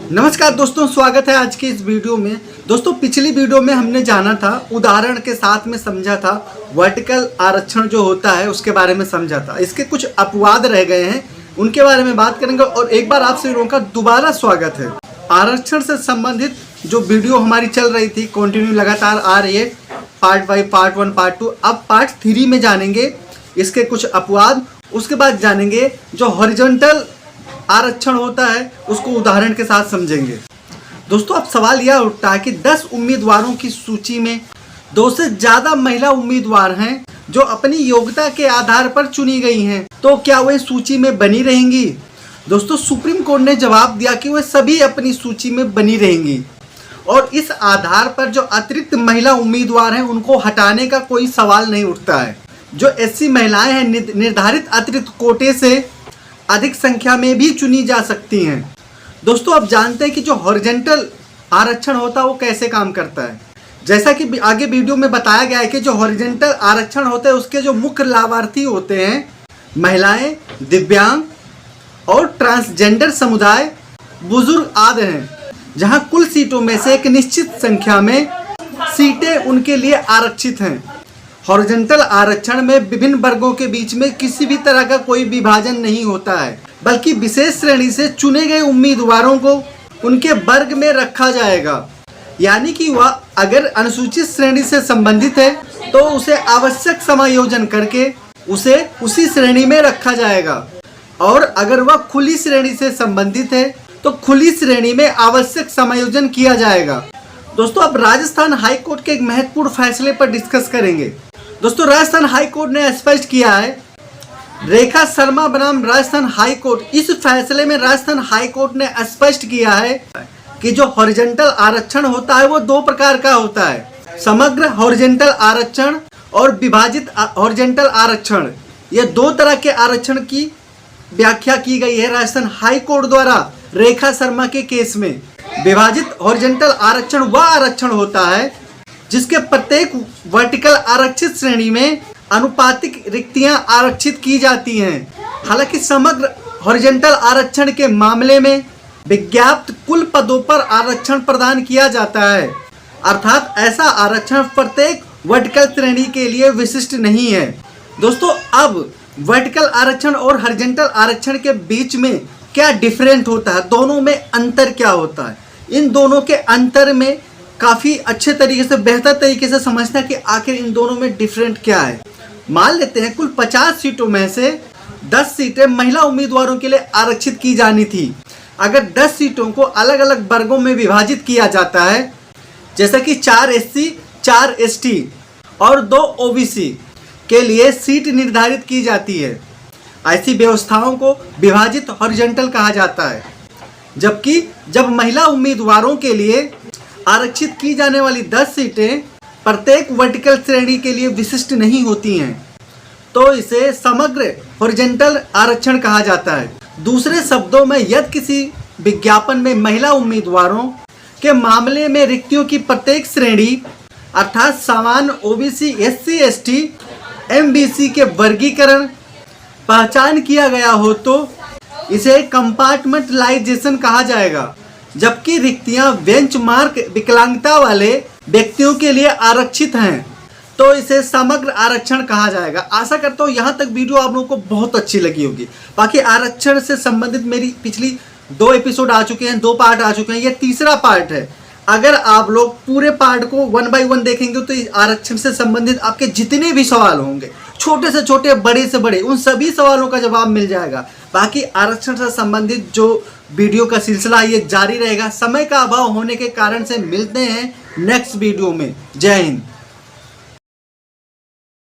नमस्कार दोस्तों, स्वागत है आज की इस वीडियो में। दोस्तों पिछली वीडियो में हमने जाना था, उदाहरण के साथ में समझा था, वर्टिकल आरक्षण जो होता है उसके बारे में समझा था। इसके कुछ अपवाद रह गए हैं, उनके बारे में बात करेंगे। और एक बार आप सभी लोगों का दोबारा स्वागत है। आरक्षण से संबंधित जो वीडियो हमारी चल रही थी, कंटिन्यू लगातार आ रही है, पार्ट 5, पार्ट 1, पार्ट 2। अब पार्ट 3 में जानेंगे इसके कुछ अपवाद। उसके बाद जानेंगे जो हॉरिजॉन्टल आरक्षण होता है उसको उदाहरण के साथ समझेंगे। दोस्तों अब सवाल यह उठता है कि 10 उम्मीदवारों की सूची में 2 से ज़्यादा महिला उम्मीदवार हैं जो अपनी योग्यता के आधार पर चुनी गई हैं, तो क्या वे सूची में बनी रहेंगी? दोस्तों सुप्रीम कोर्ट ने जवाब दिया कि वे सभी अपनी सूची में बनी रहेंगी और इस आधार पर जो अतिरिक्त महिला उम्मीदवार हैं उनको हटाने का कोई सवाल नहीं उठता है। जो एससी महिलाएं हैं निर्धारित अतिरिक्त कोटे से अधिक संख्या में भी चुनी जा सकती हैं। दोस्तों अब जानते हैं कि जो हॉरिजॉन्टल आरक्षण होता है वो कैसे काम करता है। जैसा कि आगे वीडियो में बताया गया है कि जो हॉरिजॉन्टल आरक्षण होता है उसके जो मुख्य लाभार्थी होते हैं महिलाएं, दिव्यांग और ट्रांसजेंडर समुदाय, बुजुर्ग आदि हैं, जहां कुल सीटों में से एक निश्चित संख्या में सीटें उनके लिए आरक्षित हैं। हॉरिजॉन्टल आरक्षण में विभिन्न वर्गों के बीच में किसी भी तरह का कोई विभाजन नहीं होता है, बल्कि विशेष श्रेणी से चुने गए उम्मीदवारों को उनके वर्ग में रखा जाएगा। यानी कि वह अगर अनुसूचित श्रेणी से संबंधित है तो उसे आवश्यक समायोजन करके उसे उसी श्रेणी में रखा जाएगा, और अगर वह खुली श्रेणी से संबंधित है तो खुली श्रेणी में आवश्यक समायोजन किया जाएगा। दोस्तों अब राजस्थान हाई कोर्ट के एक महत्वपूर्ण फैसले पर डिस्कस करेंगे। दोस्तों राजस्थान हाई कोर्ट ने स्पष्ट किया है, रेखा शर्मा बनाम राजस्थान हाई कोर्ट, इस फैसले में राजस्थान हाई कोर्ट ने स्पष्ट किया है कि जो हॉरिजॉन्टल आरक्षण होता है वो 2 प्रकार का होता है, समग्र हॉरिजॉन्टल आरक्षण और विभाजित हॉरिजॉन्टल आरक्षण। ये 2 तरह के आरक्षण की व्याख्या की गई है राजस्थान हाई कोर्ट द्वारा रेखा शर्मा के केस में। विभाजित हॉरिजॉन्टल आरक्षण वह आरक्षण होता है जिसके प्रत्येक वर्टिकल आरक्षित श्रेणी में अनुपातिक रिक्तियां आरक्षित की जाती हैं। हालांकि समग्र हॉरिजॉन्टल आरक्षण के मामले में विज्ञापित कुल पदों पर आरक्षण प्रदान किया जाता है, अर्थात ऐसा आरक्षण प्रत्येक वर्टिकल श्रेणी के लिए विशिष्ट नहीं है। दोस्तों अब वर्टिकल आरक्षण और हॉरिजॉन्टल आरक्षण के बीच में क्या डिफरेंट होता है, दोनों में अंतर क्या होता है, इन दोनों के अंतर में काफ़ी अच्छे तरीके से, बेहतर तरीके से समझना कि आखिर इन दोनों में डिफरेंट क्या है। मान लेते हैं कुल 50 सीटों में से 10 सीटें महिला उम्मीदवारों के लिए आरक्षित की जानी थी। अगर 10 सीटों को अलग अलग वर्गों में विभाजित किया जाता है, जैसा कि 4 SC, 4 ST और 2 OBC के लिए सीट निर्धारित की जाती है, ऐसी व्यवस्थाओं को विभाजित हॉरिजॉन्टल कहा जाता है। जबकि जब महिला उम्मीदवारों के लिए आरक्षित की जाने वाली 10 सीटें प्रत्येक वर्टिकल श्रेणी के लिए विशिष्ट नहीं होती हैं, तो इसे समग्र हॉरिजॉन्टल आरक्षण कहा जाता है। दूसरे शब्दों में यदि किसी विज्ञापन में महिला उम्मीदवारों के मामले में रिक्तियों की प्रत्येक श्रेणी अर्थात सामान्य OBC, SC, ST, MBC के वर्गीकरण पहचान किया गया हो तो इसे कंपार्टमेंटलाइजेशन कहा जाएगा। जबकि रिक्तियां बेंचमार्क विकलांगता वाले व्यक्तियों के लिए आरक्षित हैं तो इसे समग्र आरक्षण कहा जाएगा। आशा करता हूँ यहाँ तक वीडियो आप लोगों को बहुत अच्छी लगी होगी। बाकी आरक्षण से संबंधित मेरी पिछली 2 एपिसोड आ चुके हैं, 2 पार्ट आ चुके हैं, ये तीसरा पार्ट है। अगर आप लोग पूरे पार्ट को 1 बाय 1 देखेंगे तो आरक्षण से संबंधित आपके जितने भी सवाल होंगे, छोटे से छोटे, बड़े से बड़े, उन सभी सवालों का जवाब मिल जाएगा। बाकी आरक्षण से संबंधित जो वीडियो का सिलसिला ये जारी रहेगा। समय का अभाव होने के कारण से मिलते हैं नेक्स्ट वीडियो में। जय हिंद।